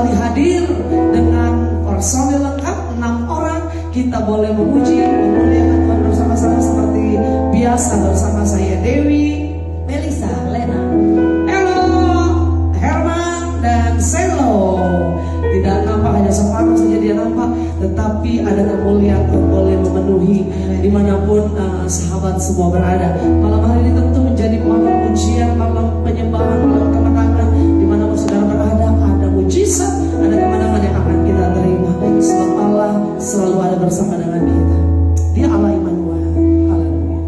kembali hadir dengan personil lengkap 6 orang. Kita boleh memuji, memuliakan Tuhan bersama-sama seperti biasa bersama saya Dewi, Melisa, Lena, Elo, Herman, dan Selo. Tidak nampak, hanya separuh saja dia nampak, tetapi ada kemuliaan yang boleh memenuhi dimanapun sahabat semua berada. Malam hari ini tentu menjadi malam pujian, malam penyembahan, malam kemenangan. Dimanapun saudara berada, ada mujizat, ada kemenangan yang akan kita terima. Sebab Allah selalu ada bersama dengan kita. Dia Allah Immanuel. Haleluya.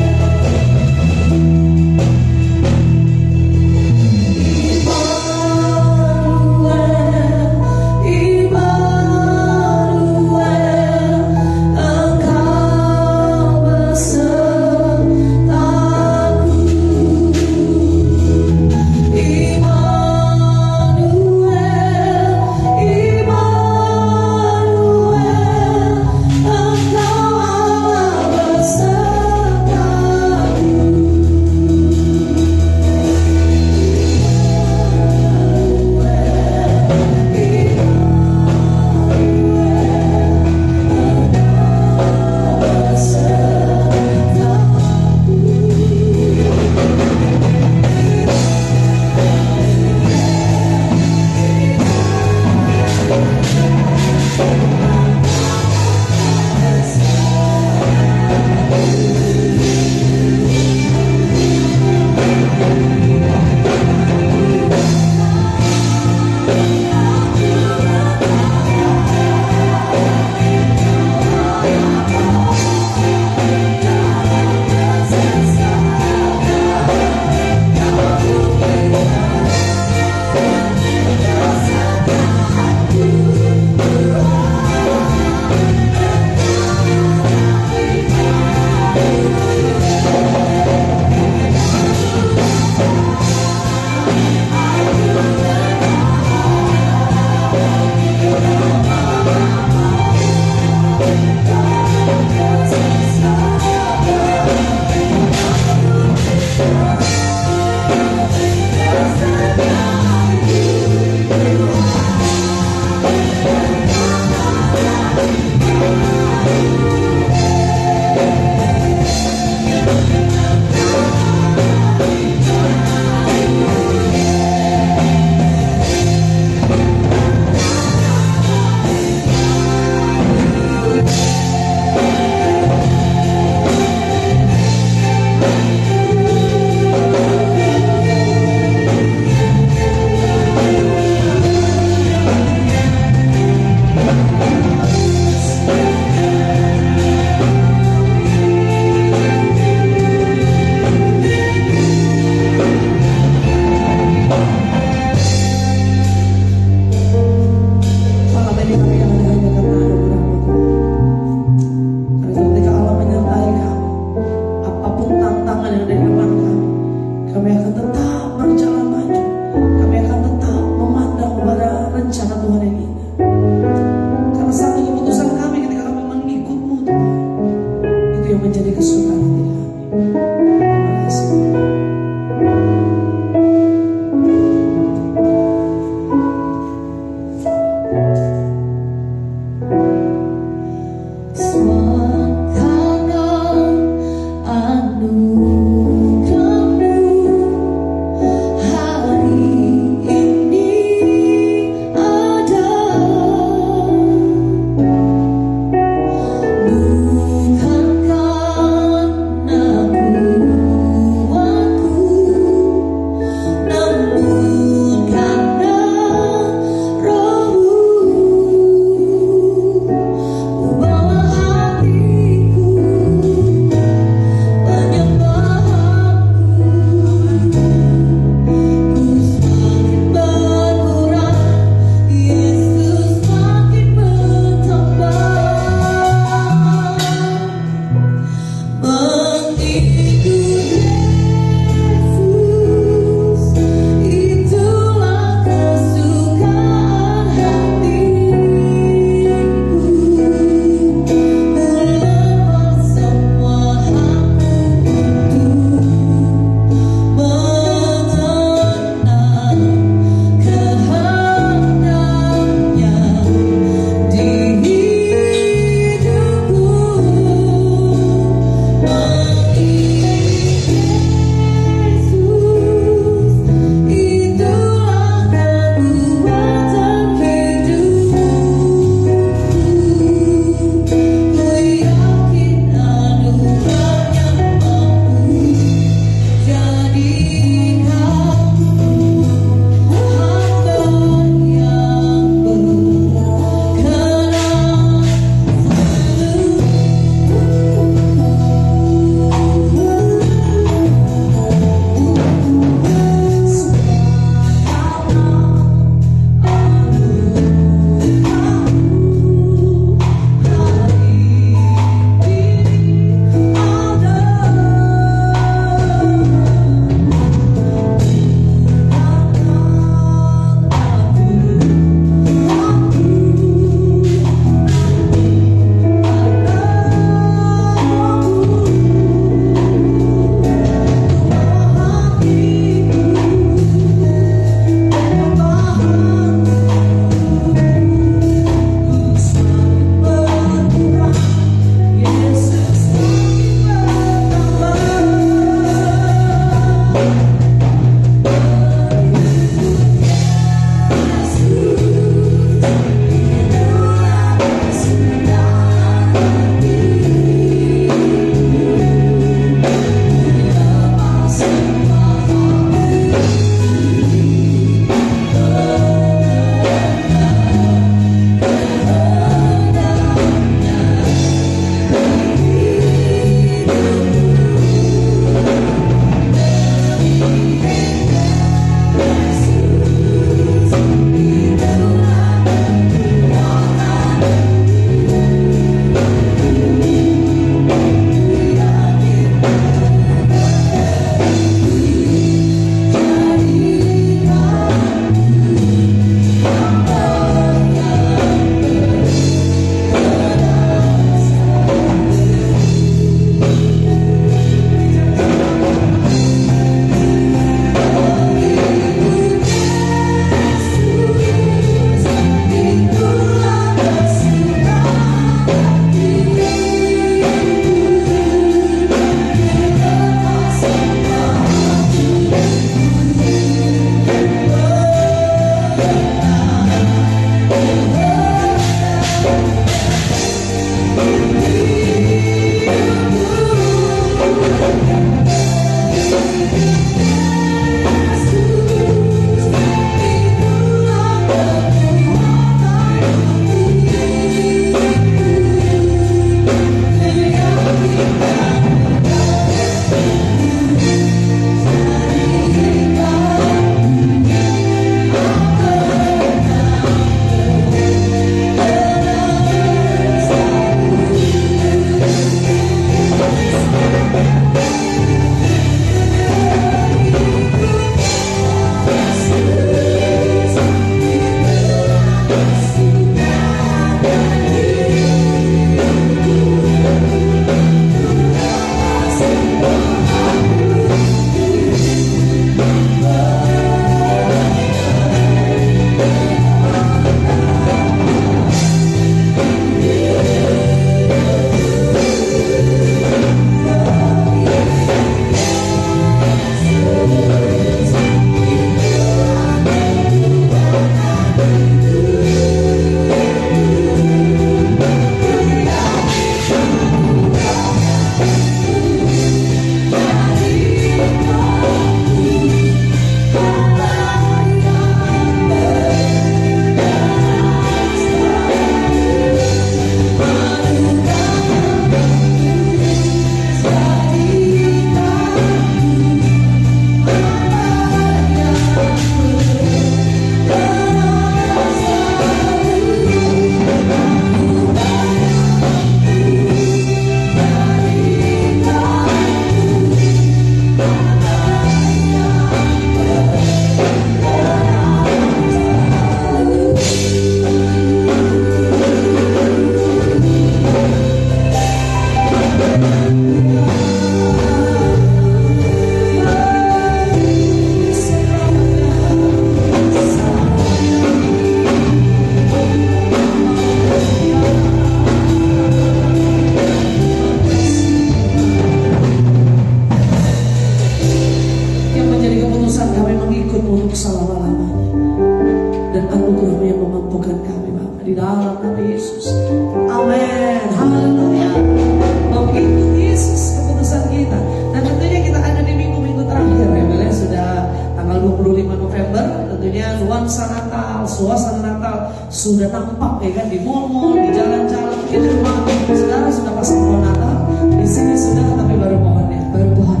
tentunya nuansa Natal, suasana Natal sudah tampak ya kan di mall-mall, di jalan-jalan, mungkin di rumah saudara sudah pasang pohon Natal, di sini sudah tapi baru pohonnya, baru pohon.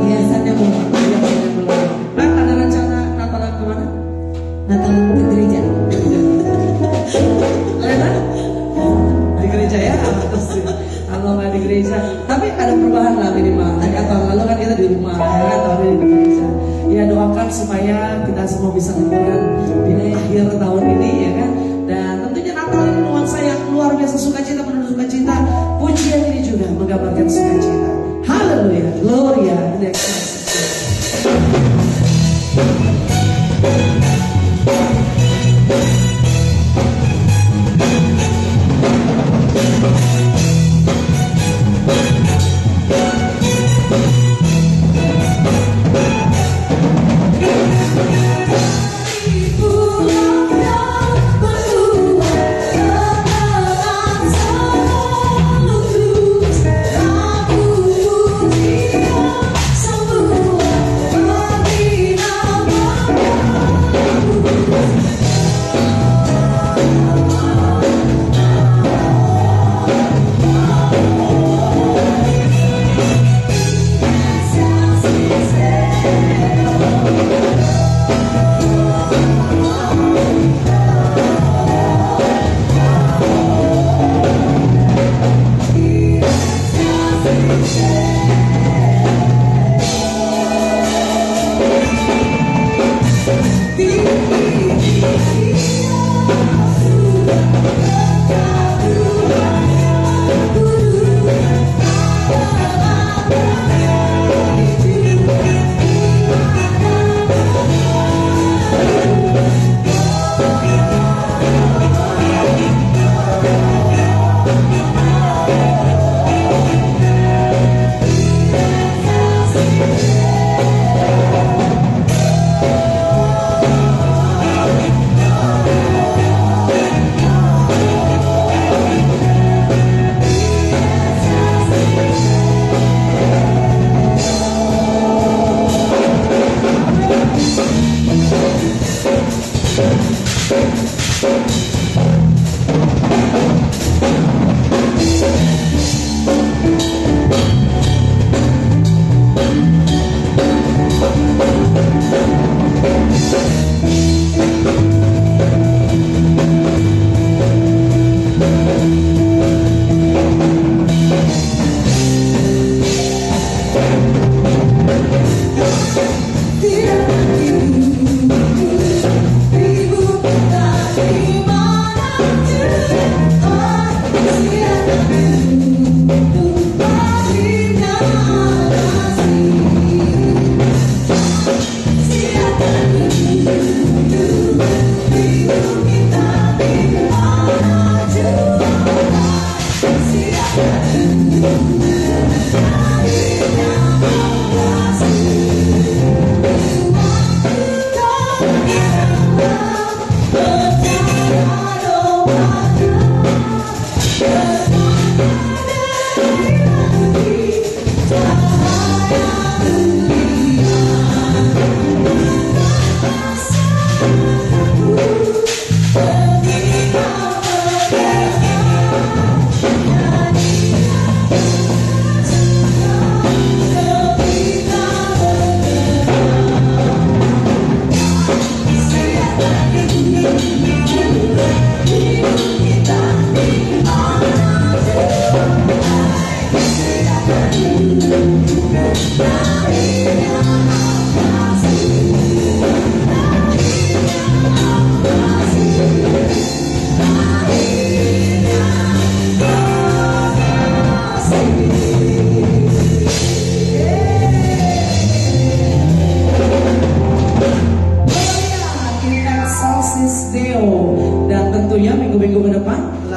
Hiasannya belum, belum. Nah, ada rencana Natalan kemana? Natalan ke gereja. Lena? Di gereja ya, kalau nggak di gereja, tapi ada perubahan lah minimal. Tahun lalu kan kita di rumah, ya kan, tahun ini di gereja. Ya doakan supaya kita semua bisa liburan di akhir tahun ini, ya kan. Dan tentunya Natal ini nuansa yang luar biasa, sukacita penuh sukacita. Pujian ini juga menggambarkan sukacita. Haleluya, Gloria, in excelsis.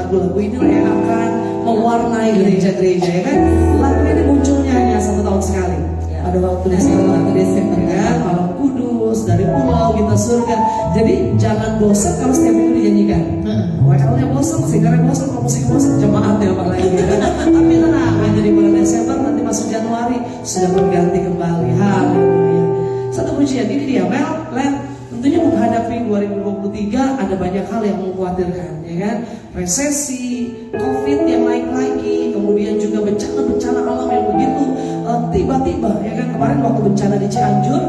lagu-lagu inilah yang akan mewarnai gereja-gereja, ya kan? Lagu ini munculnya hanya 1 tahun sekali. Pada waktu Desember kan, malam kudus dari pulau kita surga. Jadi jangan bosan kalau setiap minggu dinyanyikan. WL-nya bosan, singernya bosan, kalau musik bosan, jemaatnya apalagi kan? Tapi tenang, hanya di bulan Desember, nanti masuk Januari sudah berganti kembali. Haleluya. Satu pujian ini dia, Mel, Len. yang mengkhawatirkan, ya kan? Resesi, COVID yang naik lagi, kemudian juga bencana-bencana alam yang begitu tiba-tiba, ya kan? Kemarin waktu bencana di Cianjur,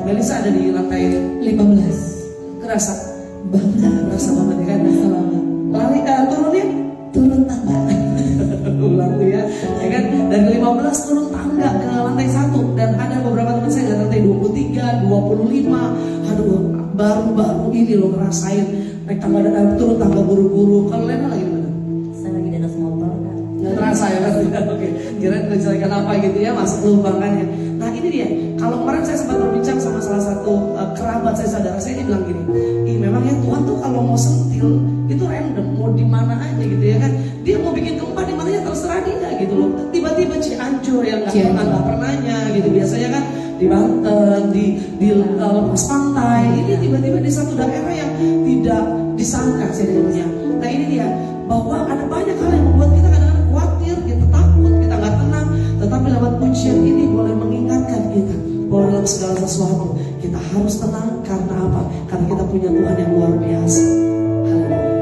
Melisa ada di lantai 15. Kerasa banget, kerasa banget, ya kan? Kerasa banget. Lari turunnya? Turun tangga. Ulang tuh ya kan? Dari 15 turun tangga ke lantai 1, dan ada beberapa teman saya dari lantai 23, 25. Aduh, baru-baru ini loh ngerasain naik tangga dan turun tangga buru-buru. Kalau Lena lagi mana? Saya lagi di atas motor kan. Nggak terasa ya kan? Oke, kirain menceritakan apa gitu ya, masuk lubang kan ya. Nah ini dia, kalau kemarin saya sempat berbincang sama salah satu kerabat saya, saudara saya, dia bilang gini, memang ya Tuhan tuh kalau mau sentil itu random, mau di mana aja gitu ya kan. Dia mau bikin gempa di mana ya terserah dia gitu loh. Tiba-tiba Cianjur yang nggak pernahnya gitu, biasanya kan di Banten, di lepas pantai, ini tiba-tiba di satu daerah yang tidak disangka sebenarnya. Nah ini dia, bahwa ada banyak hal yang membuat kita kadang-kadang khawatir, kita takut, kita nggak tenang. Tetapi lewat pujian ini boleh mengingatkan kita bahwa dalam segala sesuatu kita harus tenang. Karena apa? Karena kita punya Tuhan yang luar biasa. Haleluya.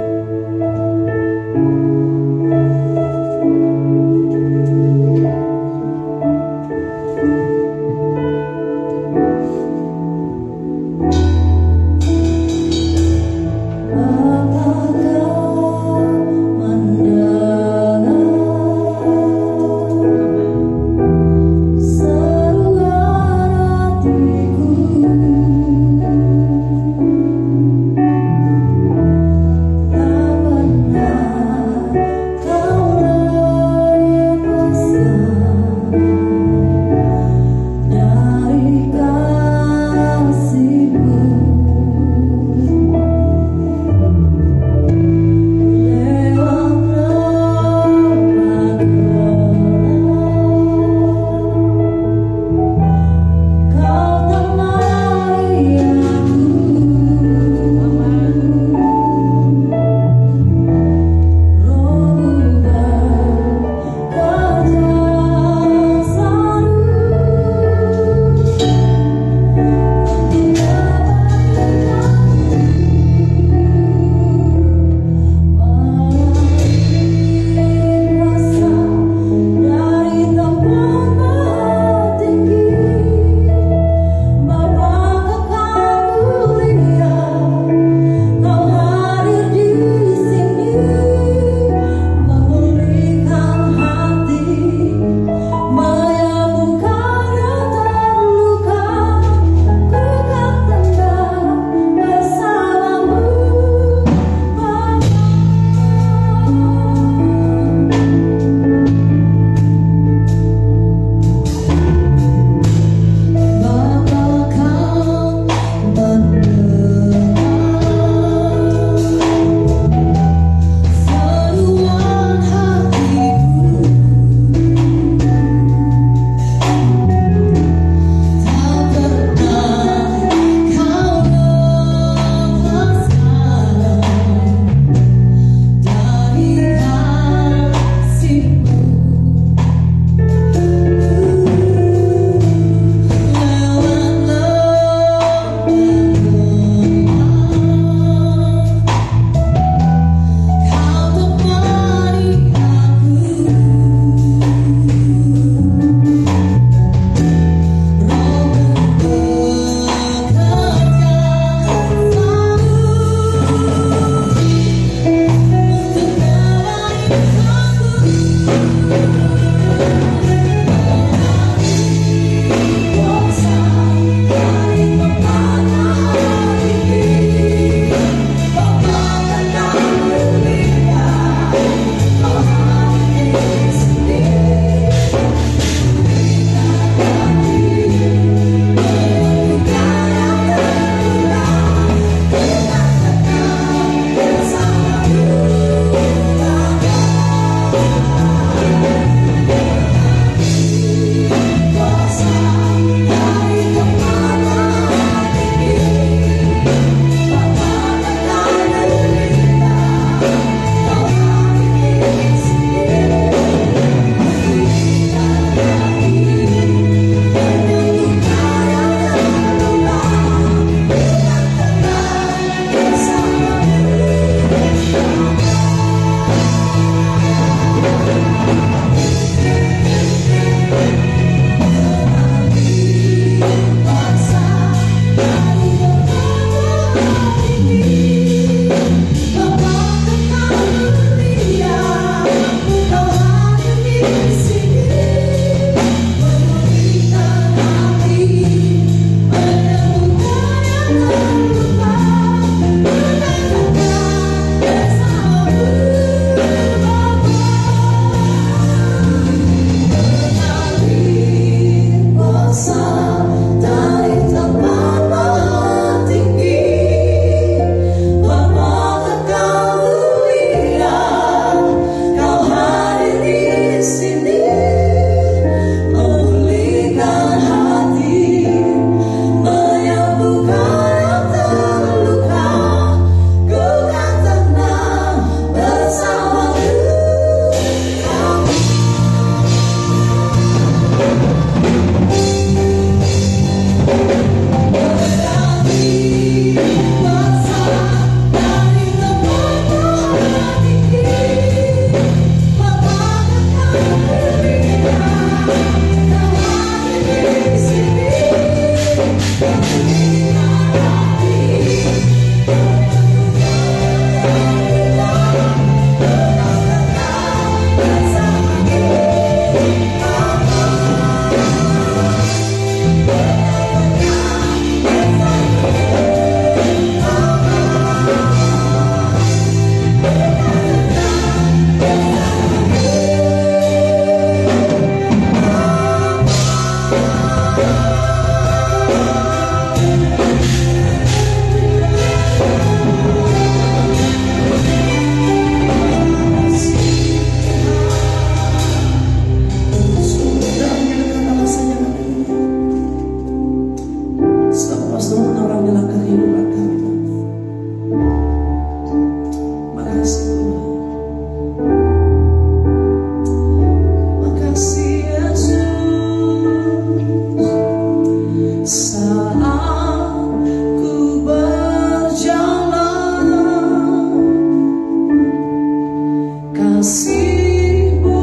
kasih-Mu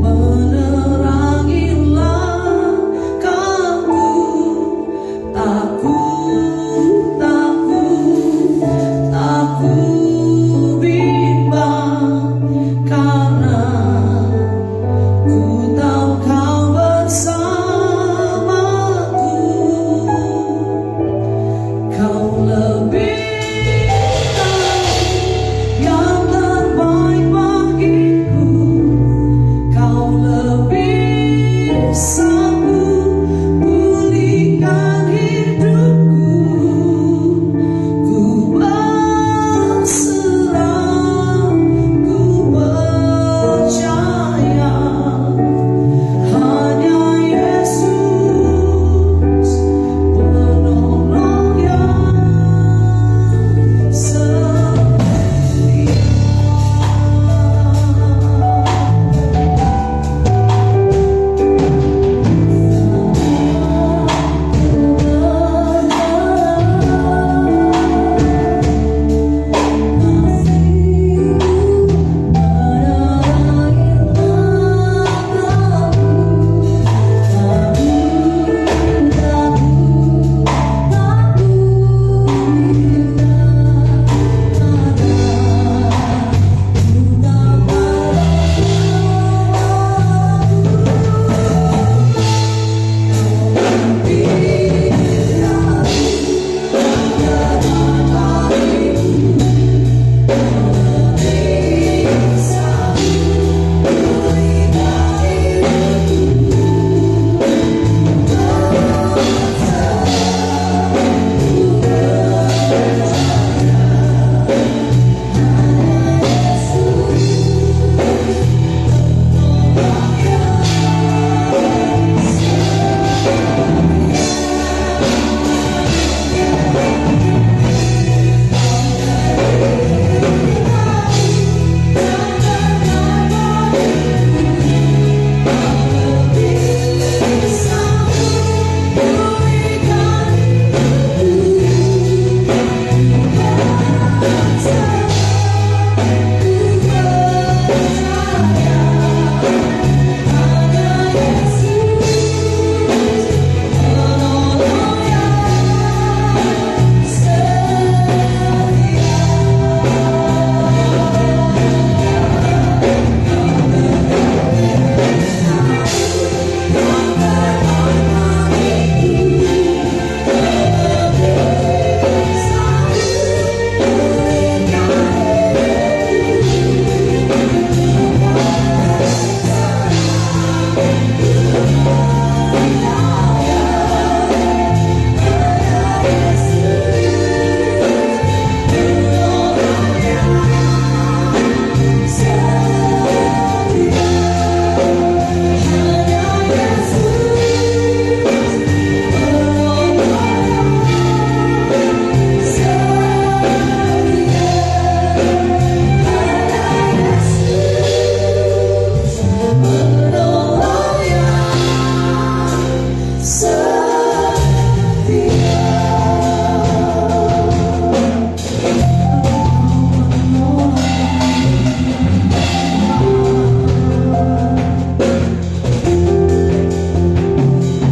menerangi langkahku, tak ku bimbang, karena ku tahu Kau bersamaku. Kau lebih yang terbaik bagiku, Kau lebih sanggup pulihkan hidupku. Ku berserah, ku percaya, hanya Yesus penolong yang setia.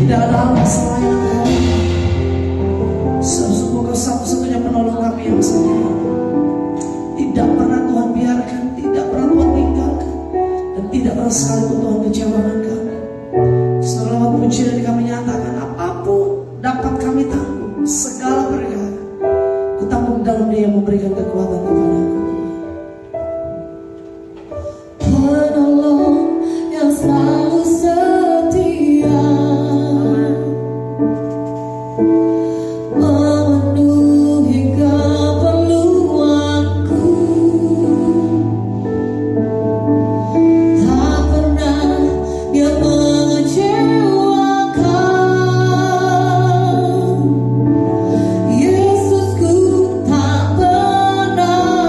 Tidak ada Allah selain Engkau. Sesungguhnya Kau satu-satunya penolong kami yang setia. Tidak pernah Tuhan biarkan, tidak pernah Tuhan tinggalkan, dan tidak pernah sekalipun Tuhan kecewakan kami. Selawat puji dan kami nyatakan, apapun dapat kami tanggung, segala perkara ku tanggung dalam Dia yang memberikan kekuatan kepadaku. Penolong yang selalu setia, memenuhi keperluanku, tak pernah Dia mengecewakan. Yesusku tak pernah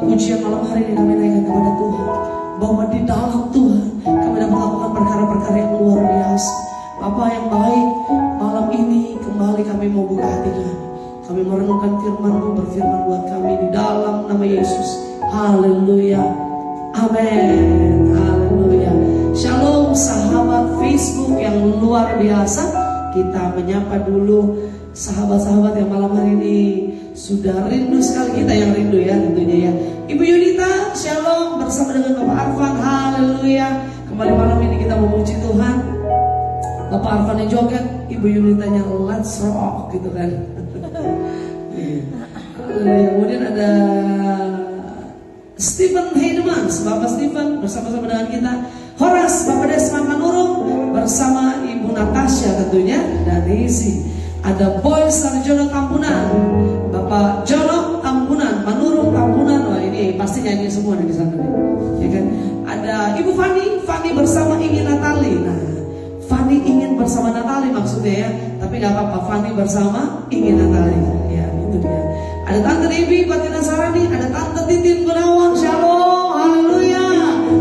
Pujian malam hari ini kami naikkan kepada Tuhan, bahwa di dalam Tuhan kami dapat melakukan perkara-perkara yang luar biasa. Bapa yang baik, malam ini kembali kami mau buka hati kami. Kami merenungkan firman-Mu, berfirman buat kami di dalam nama Yesus. Haleluya, amin, haleluya. Shalom sahabat Facebook yang luar biasa. Kita menyapa dulu sahabat-sahabat yang malam hari ini sudah rindu sekali, kita yang rindu ya tentunya ya. Ibu Yunita, shalom bersama dengan Bapak Arfan, haleluya. Kembali malam ini kita memuji Tuhan. Bapak Arfan yang joget, Ibu Yunitanya let's rock gitu kan. Kemudian ada Stephen Heidemans, Bapak Stephen bersama-sama dengan kita. Horas, Bapak Desman Manurung bersama Ibu Natasha tentunya, dan isi. Ada Boy Sarjono Tampunan, Bapak Jono Tampunan, Manurung Tampunan. Wah ini pasti nyanyi semua di sana nih, ya kan? Ada Ibu Fani bersama Ingin Natali. Nah, Fani ingin bersama Natali maksudnya ya, tapi nggak apa-apa, Fani bersama Ingin Natali. Ya itu dia. Ada Tante Dewi Batina Sarani, ada Tante Titin Gunawan, shalom, haleluya.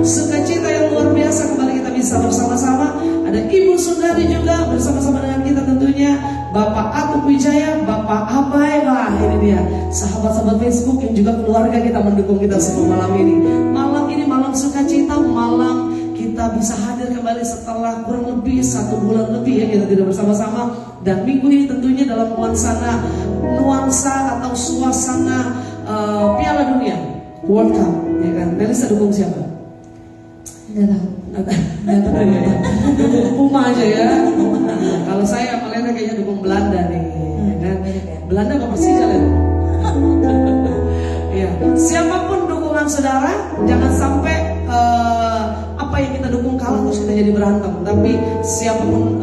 Sukacita yang luar biasa kembali kita bisa bersama-sama. Ada Ibu Sundari juga bersama-sama dengan kita tentunya. Bapak Atuk Wijaya, Bapak Abai. Wah ini dia sahabat-sahabat Facebook yang juga keluarga kita mendukung kita semua malam ini. Malam ini malam sukacita, malam kita bisa hadir kembali setelah kurang lebih 1 bulan lebih ya kita tidak bersama-sama. Dan minggu ini tentunya dalam nuansa atau suasana Piala Dunia World Cup, ya kan? Melisa dukung siapa? Nggak tahu. Nggak tahu ya. Dukung Puma aja ya. Kalau saya melihatnya kayaknya dukung Belanda nih, ya kan? Belanda apa Persija lah? Ya, siapapun dukungan saudara, jangan sampai apa yang kita dukung kalah terus kita jadi berantem. Tapi siapapun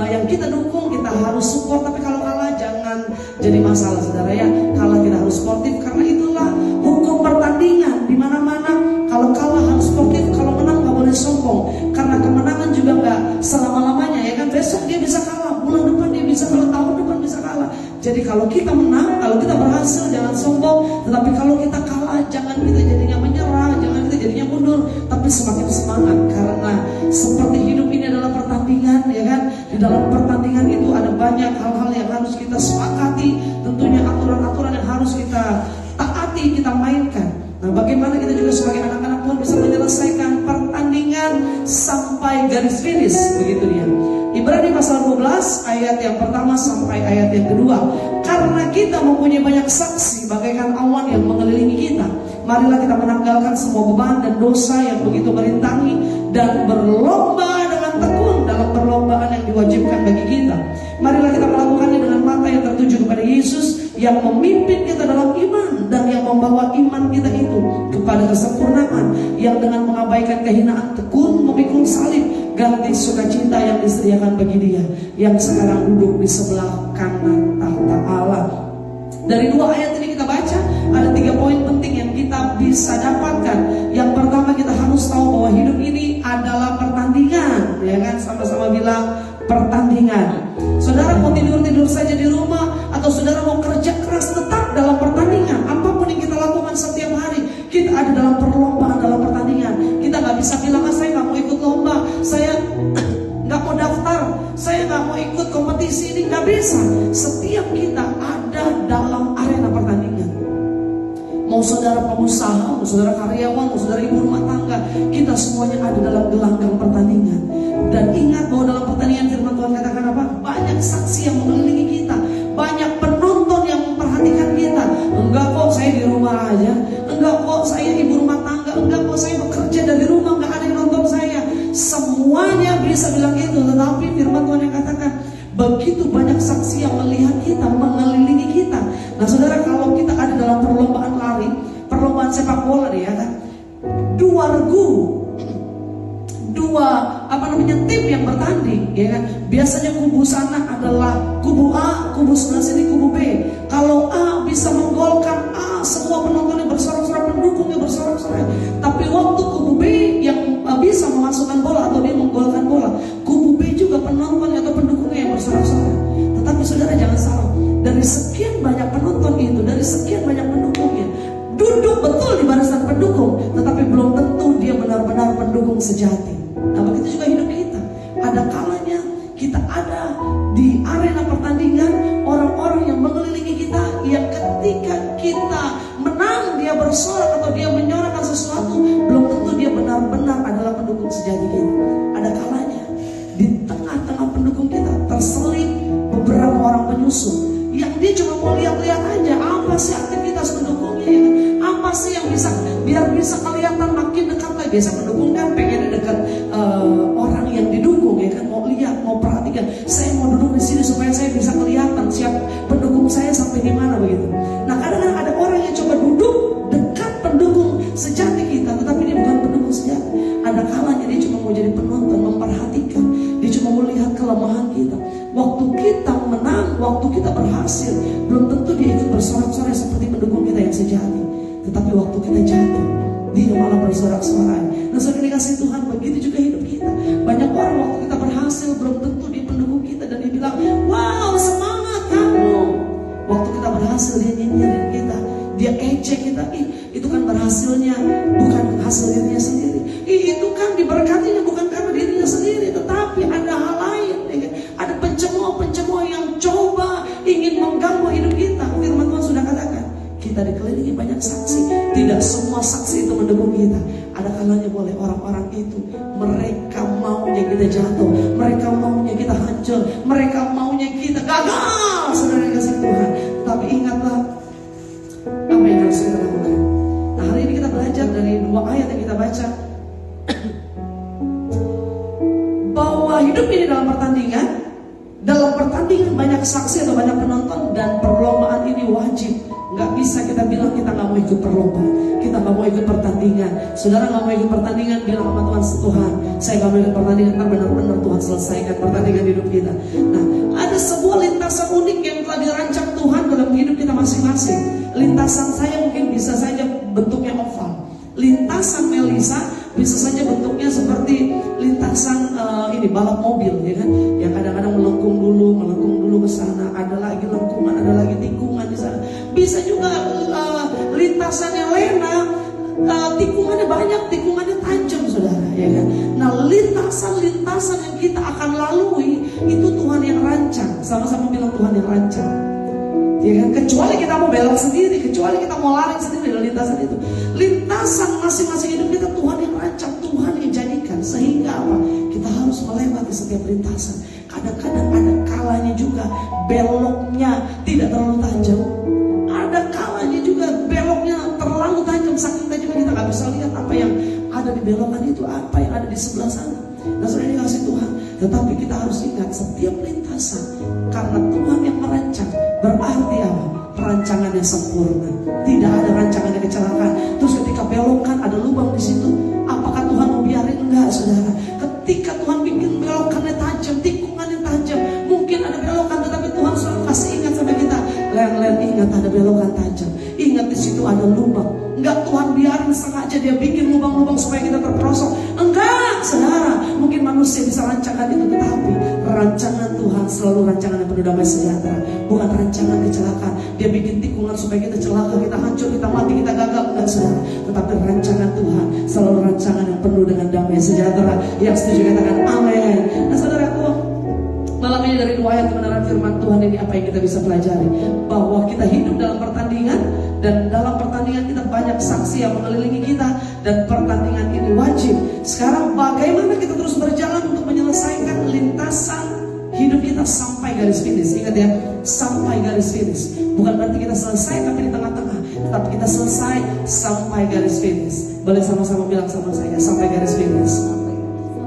yang kita dukung kita harus support. Tapi kalau kalah jangan jadi masalah saudara ya. Kalah kita harus sportif karena itulah hukum pertandingan di mana-mana. Kalau kalah harus sportif, kalau menang nggak boleh sombong. Karena kemenangan juga nggak selama-lamanya ya kan. Besok dia bisa kalah, bulan depan dia bisa kalah, tahun depan bisa kalah. Jadi kalau kita menang, kalau kita berhasil, jangan sombong. Tetapi kalau kita kalah, jangan kita jadinya menyerah, jangan kita jadinya mundur, tapi semakin semangat. Karena seperti hidup ini adalah pertandingan, ya kan? Di dalam pertandingan itu ada banyak hal-hal yang harus kita sepakati. Tentunya aturan-aturan yang harus kita taati, kita mainkan. Nah, bagaimana kita juga sebagai anak-anak Tuhan bisa menyelesaikan pertandingan sampai garis finish, begitu dia. Ibrani pasal 12 ayat yang pertama sampai ayat yang kedua. Karena kita mempunyai banyak saksi bagaikan awan yang mengelilingi kita, marilah kita menanggalkan semua beban dan dosa yang begitu merintangi, dan berlomba dengan tekun dalam perlombaan yang diwajibkan bagi kita. Marilah kita melakukannya dengan mata yang tertuju kepada Yesus, yang memimpin kita dalam iman dan yang membawa iman kita itu kepada kesempurnaan, yang dengan mengabaikan kehinaan tekun memikul salib, ganti sukacita yang disediakan bagi Dia yang sekarang duduk di sebelah kanan tahta Allah. Dari dua ayat ini kita baca ada 3 poin penting yang kita bisa dapatkan. Yang pertama, kita harus tahu bahwa hidup ini adalah pertandingan, ya kan? Sama-sama bilang pertandingan. Saudara mau tidur-tidur saja di rumah, atau saudara mau kerja keras, tetap dalam pertandingan. Apapun yang kita lakukan setiap hari, kita ada dalam perlombaan, dalam pertandingan. Kita gak bisa bilang, saya gak mau ikut lomba, saya gak mau daftar, saya gak mau ikut kompetisi ini. Gak bisa. Setiap kita ada dalam arena pertandingan. Mau saudara pengusaha, mau saudara karyawan, mau saudara ibu rumah tangga, kita semuanya ada dalam gelanggang pertandingan. Dan ingat bahwa dalam pertandingan firman Tuhan katakan apa? Banyak saksi yang mengelilingi kita, banyak penonton yang memperhatikan kita. Enggak kok saya di rumah aja, enggak kok saya ibu rumah tangga, enggak kok saya bekerja dari rumah, enggak ada yang nonton saya. Semuanya bisa bilang itu, tetapi firman Tuhan yang katakan begitu banyak saksi yang melihat kita, mengelilingi kita. Nah saudara, kalau kita ada dalam perlombaan lari, perlombaan sepak bola nih, ya kan, dua tim yang bertanding, ya kan. Biasanya kubu sana adalah kubu A, kubu sebelah sini kubu B. Kalau A bisa menggolkan A, semua penontonnya bersorak-sorak, pendukungnya bersorak-sorak. Tapi waktu kubu B yang bisa memasukkan bola atau dia menggolkan bola, kubu B juga penontonnya atau pendukungnya yang bersorak-sorak. Tetapi saudara jangan salah, dari sekian banyak penonton itu, dari sekian banyak pendukungnya, duduk betul di barisan pendukung, tetapi belum tentu dia benar-benar pendukung sejati. Nah begitu juga hidup kita. Ada kalanya kita ada di arena pertandingan, orang-orang yang mengelilingi kita, yang ketika kita menang, dia bersorak atau dia menyorakan sesuatu, belum tentu dia benar-benar adalah pendukung sejati kita. Ada kalanya di tengah-tengah pendukung kita terselip beberapa orang penyusup, yang dia cuma mau lihat-lihat aja apa sih aktivitas pendukungnya, ya kan? Apa sih yang bisa, biar bisa kelihatan makin dekat lagi. Biasa pendukung kan pengen dekat orang yang didukung, ya kan, mau lihat, mau perhatikan. Saya mau duduk di sini supaya saya bisa kelihatan siapa pendukung saya sampai di mana, begitu. Nah kadang-kadang ada orang yang coba duduk dekat pendukung sejati kita, tetapi dia bukan pendukung sejati. Ada kalanya dia cuma mau jadi penonton, memperhatikan. Dia cuma mau lihat kelemahan kita. Waktu kita menang, waktu kita berhasil, belum tentu dia ikut bersorak-sorai seperti pendukung kita yang sejati. Tetapi waktu kita jatuh, dia malah bersorak-sorai. Nah saudara dikasih Tuhan, begitu juga hidup kita. Banyak orang waktu kita berhasil, belum tentu dia pendukung kita, dan dia bilang, wow semangat kamu. Waktu kita berhasil, dia nyinyirin kita, dia ejek kita. Itu kan berhasilnya bukan hasil dirinya sendiri. Itu kan diberkatinya bukan karena dirinya sendiri, tetapi ada hal lain, ya kan? Ada pencemooh yang coba ingin mengganggu hidup kita. Firman Tuhan sudah katakan, kita dikelilingi banyak saksi. Tidak semua saksi itu mendukung kita. Ada kalanya boleh orang-orang itu, mereka maunya kita jatuh, mereka maunya kita hancur, mereka maunya kita gagal, saudara yang kasih Tuhan. Tapi ingatlah apa yang harus kita lakukan. Nah hari ini kita belajar dari 2 ayat yang kita baca, bahwa hidup ini dalam pertandingan. Dalam pertandingan banyak saksi atau banyak penonton, dan perlombaan ini wajib. Gak bisa kita bilang kita gak mau ikut perlombaan, kita gak mau ikut pertandingan. Saudara gak mau ikut pertandingan, bilang sama Tuhan, Tuhan saya gak mau ikut pertandingan, karena benar-benar Tuhan selesaikan pertandingan hidup kita. Nah ada sebuah lintasan unik yang telah dirancang Tuhan dalam hidup kita masing-masing. Lintasan saya mungkin bisa saja bentuknya oval, lintasan Melisa bisa saja bentuknya seperti lintasan balap mobil, ya kan, yang kadang-kadang melengkung dulu ke sana, ada lagi lengkungan, ada lagi tinggi. Bisa juga lintasannya Lena, tikungannya banyak, tikungannya tajam saudara, ya kan? Nah lintasan-lintasan yang kita akan lalui itu Tuhan yang rancang. Sama-sama bilang Tuhan yang rancang, ya kan? Kecuali kita mau belok sendiri, kecuali kita mau lari sendiri dari lintasan itu. Lintasan masing-masing hidup kita Tuhan yang rancang, Tuhan yang jadikan. Sehingga apa? Kita harus melewati setiap lintasan. Kadang-kadang ada kalanya juga beloknya tidak terlalu tajam. Ada kalanya juga beloknya terlalu tajam, saking tajamnya kita gak bisa lihat apa yang ada di belokan itu, apa yang ada di sebelah sana. Nah sudah dikasih Tuhan. Tetapi kita harus ingat setiap lintasan, karena Tuhan yang merancang, berarti apa? Rancangannya sempurna. Tidak ada rancangannya kecelakaan. Terus ketika belokan ada lubang di situ, apakah Tuhan mau biarin? Enggak saudara. Ketika Tuhan bikin belokannya tajam, tikungannya tajam, mungkin ada belokan, tetapi Tuhan selalu kasih ingat sama kita, Len, ingat ada belokan tajam, ingat di situ ada lubang. Enggak Tuhan biarin sengaja dia bikin lubang-lubang supaya kita terperosok. Enggak saudara, mungkin manusia bisa rancangkan itu, tetapi rancangan Tuhan selalu rancangan yang penuh damai sejahtera, bukan rancangan kecelakaan. Dia bikin tikungan supaya kita celaka, kita hancur, kita mati, kita gagal. Enggak saudara, tetapi rancangan Tuhan selalu rancangan yang penuh dengan damai sejahtera. Yang setuju katakan amin. Nah saudaraku, malam ini dari dua ayat kebenaran firman Tuhan ini apa yang kita bisa pelajari? Bahwa kita hidup dalam pertandingan, dan dalam pertandingan kita banyak saksi yang mengelilingi kita, dan pertandingan ini wajib. Sekarang bagaimana kita terus berjalan untuk menyelesaikan lintasan hidup kita sampai garis finish? Ingat ya, sampai garis finish. Bukan berarti kita selesai tapi di tengah-tengah, tetapi kita selesai sampai garis finish. Boleh sama-sama bilang sama saya, sampai garis finish.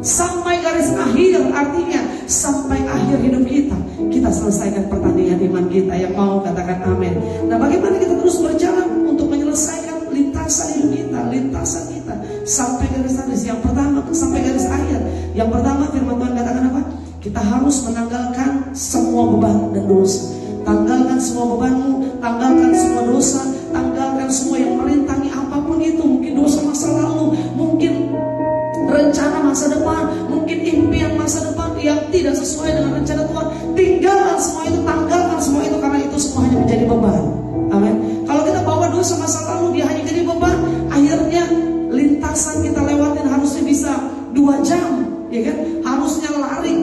Sampai garis akhir, artinya sampai akhir hidup kita, kita selesaikan pertandingan iman kita. Yang mau katakan amin. Nah bagaimana kita terus berjalan untuk menyelesaikan lintasan hidup kita, lintasan kita sampai garis finish? Yang pertama sampai garis akhir. Yang pertama firman Tuhan katakan apa? Kita harus menanggalkan semua beban dan dosa. Tanggalkan semua bebanmu, tanggalkan semua dosa, tanggalkan semua yang merintangi apapun itu. Mungkin dosa masa lalu, mungkin rencana masa depan, mungkin impian masa depan yang tidak sesuai dengan rencana Tuhan. Tinggalkan semua itu, tanggalkan semua itu, karena itu semua hanya menjadi beban. Amin. Kalau kita bawa dosa masa lalu, dia hanya jadi beban. Akhirnya lintasan kita lewatin harusnya bisa 2 jam, ya kan? Harusnya lari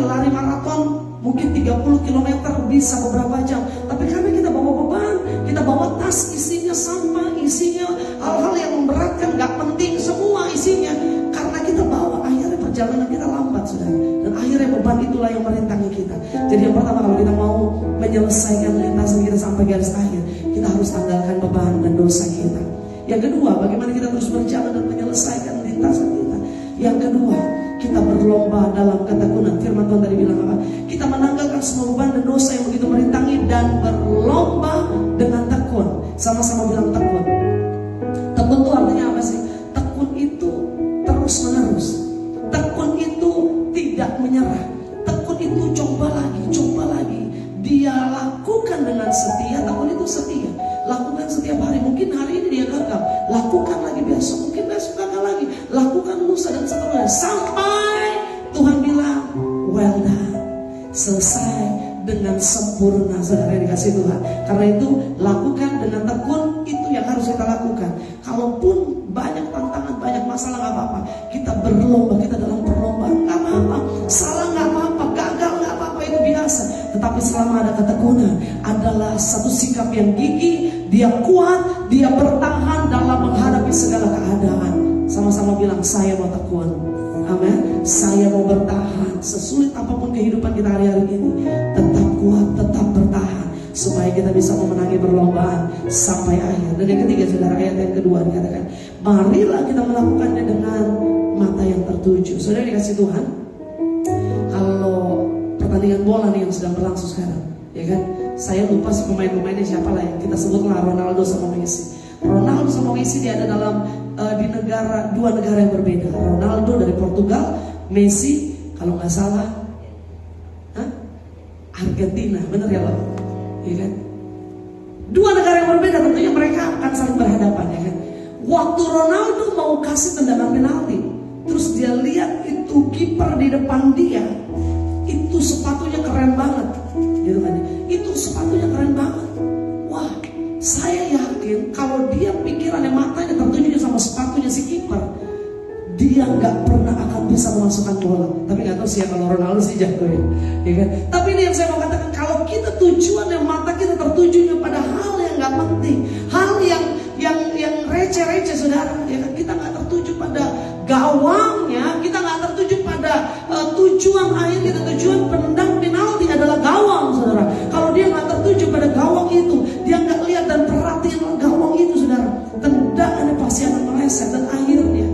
lari maraton mungkin 30 km bisa beberapa jam. Tapi karena kita bawa beban, kita bawa tas isinya sampah, isinya hal-hal yang memberatkan, gak penting semua isinya. Karena kita bawa, akhirnya perjalanan kita lambat saudara. Dan akhirnya beban itulah yang merintangi kita. Jadi yang pertama, kalau kita mau menyelesaikan lintasan kita sampai garis akhir, kita harus tanggalkan beban dan dosa kita. Yang kedua, bagaimana kita terus berjalan dan menyelesaikan lintasan kita? Yang kedua, kita berlomba dalam ketekunan. Firman Tuhan tadi bilang apa? Kita menanggalkan semua beban dan dosa yang begitu merintangi dan berlomba dengan tekun. Sama-sama bilang tekun. Tekun itu artinya apa sih? Tekun itu terus menerus. Tekun itu tidak menyerah. Tekun itu coba lagi. Dia lakukan dengan setia. Tekun itu setia. Lakukan setiap hari. Mungkin hari ini dia gagal, lakukan lagi besok. Mungkin besok gagal lagi, lakukan lusa dan seterusnya. Sampai Tuhan bilang, well done, selesai dengan sempurna. Saudara yang dikasih Tuhan. Karena itu lakukan dengan tekun. Itu yang harus kita lakukan. Kalaupun banyak tantangan, banyak masalah, gak apa-apa. Kita berlomba, kita dalam perlombaan, gak apa-apa. Salah gak apa-apa, gagal gak apa-apa, itu biasa. Tetapi selama ada ketekunan, adalah satu sikap yang gigih. Dia kuat, dia bertahan dalam menghadapi segala keadaan. Sama-sama bilang, saya mau tekun. Amin. Saya mau bertahan. Sesulit apapun kehidupan kita hari-hari ini, tetap kuat, tetap bertahan, supaya kita bisa memenangi perlombaan sampai akhir. Dan yang ketiga saudara, ayat yang kedua dikatakan, marilah kita melakukannya dengan mata yang tertuju. Saudara dikasih Tuhan, kalau pertandingan bola nih yang sedang berlangsung sekarang, ya kan? Saya lupa sih pemain-pemainnya siapa lah, yang kita sebutlah Ronaldo sama Messi. Ronaldo sama Messi dia ada dalam di dua negara yang berbeda. Ronaldo dari Portugal, Messi kalau nggak salah Argentina, bener ya Pak? Ya kan? Dua negara yang berbeda, tentunya mereka akan saling berhadapan, ya kan? Waktu Ronaldo mau kasih tendangan penalti, terus dia lihat itu kiper di depan dia, itu sepatunya keren banget, gitu kan? itu sepatunya keren banget. Wah, saya yakin kalau dia pikirannya matanya tertuju sama sepatunya si kiper, dia nggak pernah akan bisa memasukkan bola. Tapi nggak tahu sih ya, kalau Ronaldo sih jago ya kan? Tapi ini yang saya mau katakan, kalau kita tujuannya mata kita tertujunya pada hal yang nggak penting, hal yang receh-receh, saudara, ya kan? Kita nggak tertuju pada gawangnya, kita nggak tertuju pada tujuan akhir kita. Tujuan penendang penalti adalah gawang, saudara. Kalau dia nggak tertuju pada gawang itu, dia nggak lihat dan perhatian gawang itu, saudara, tendangannya pasti akan meleset dan akhirnya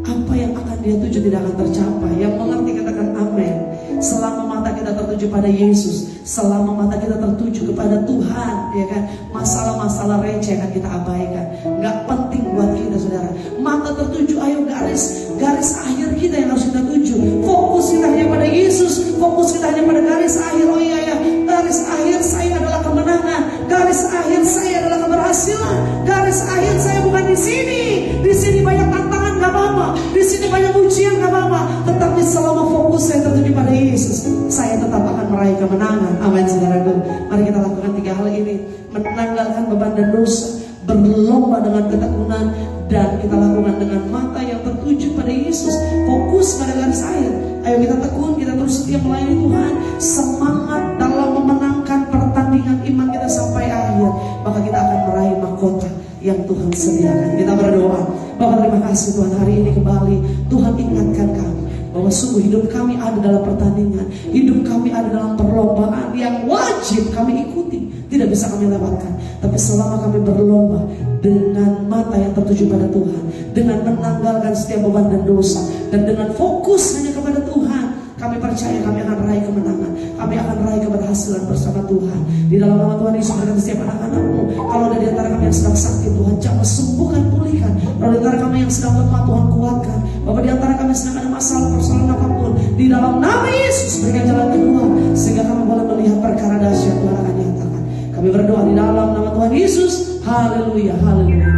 apa yang akan dia tuju tidak akan tercapai. Yang mengerti katakan amin. Selama mata kita tertuju pada Yesus, selama mata kita tertuju kepada Tuhan, ya kan, masalah-masalah receh akan kita abaikan. Nggak penting buat kita, saudara. Mata tertuju, ayo garis akhir kita yang harus kita tuju. Fokus kita hanya pada Yesus, fokus kita hanya pada garis akhir. Oh iya ya, garis akhir saya adalah kemenangan, garis akhir saya adalah keberhasilan, garis akhir saya bukan di sini. Di sini banyak tantangan, nggak apa-apa. Di sini banyak ujian, nggak apa-apa. Tetapi selama fokus saya tertuju pada Yesus, saya tetap akan meraih kemenangan. Amin, saudaraku. Mari kita lakukan 3 hal ini: menanggalkan beban dan dosa, berlomba dengan ketekunan, dan kita lakukan dengan mata yang tertuju pada Yesus, fokus pada garis akhir. Ayo kita tekun, kita terus setia melayani Tuhan, semangat dalam memenangkan pertandingan iman kita sampai akhir, maka kita akan meraih mahkota yang Tuhan sediakan. Kita berdoa. Bapak, terima kasih Tuhan, hari ini kembali Tuhan ingatkan kami bahwa sungguh hidup kami ada dalam pertandingan, hidup kami ada dalam perlombaan yang wajib kami ikuti, tidak bisa kami lewatkan. Tapi selama kami berlomba dengan mata yang tertuju pada Tuhan, dengan menanggalkan setiap beban dan dosa, dan dengan fokus hanya kepada Tuhan, kami percaya kami akan raih kemenangan, kami akan raih keberhasilan bersama Tuhan. Di dalam nama Tuhan Yesus, berkata setiap anak-anak-Mu, kalau ada di antara kami yang sedang sakit, Tuhan jamah sembuhkan, pulihkan. Kalau di antara kami yang sedang lemah, Tuhan kuatkan. Bapak, di antara kami sedang ada masalah persoalan apapun, di dalam nama Yesus berikan jalan keluar, sehingga kami boleh melihat perkara dahsyat Tuhan akan nyatakan. Kami berdoa di dalam nama Tuhan Yesus. Haleluya, haleluya,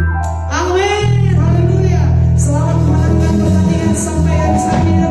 amin, haleluya. Selamat menjalankan pertandingan sampai habis akhir.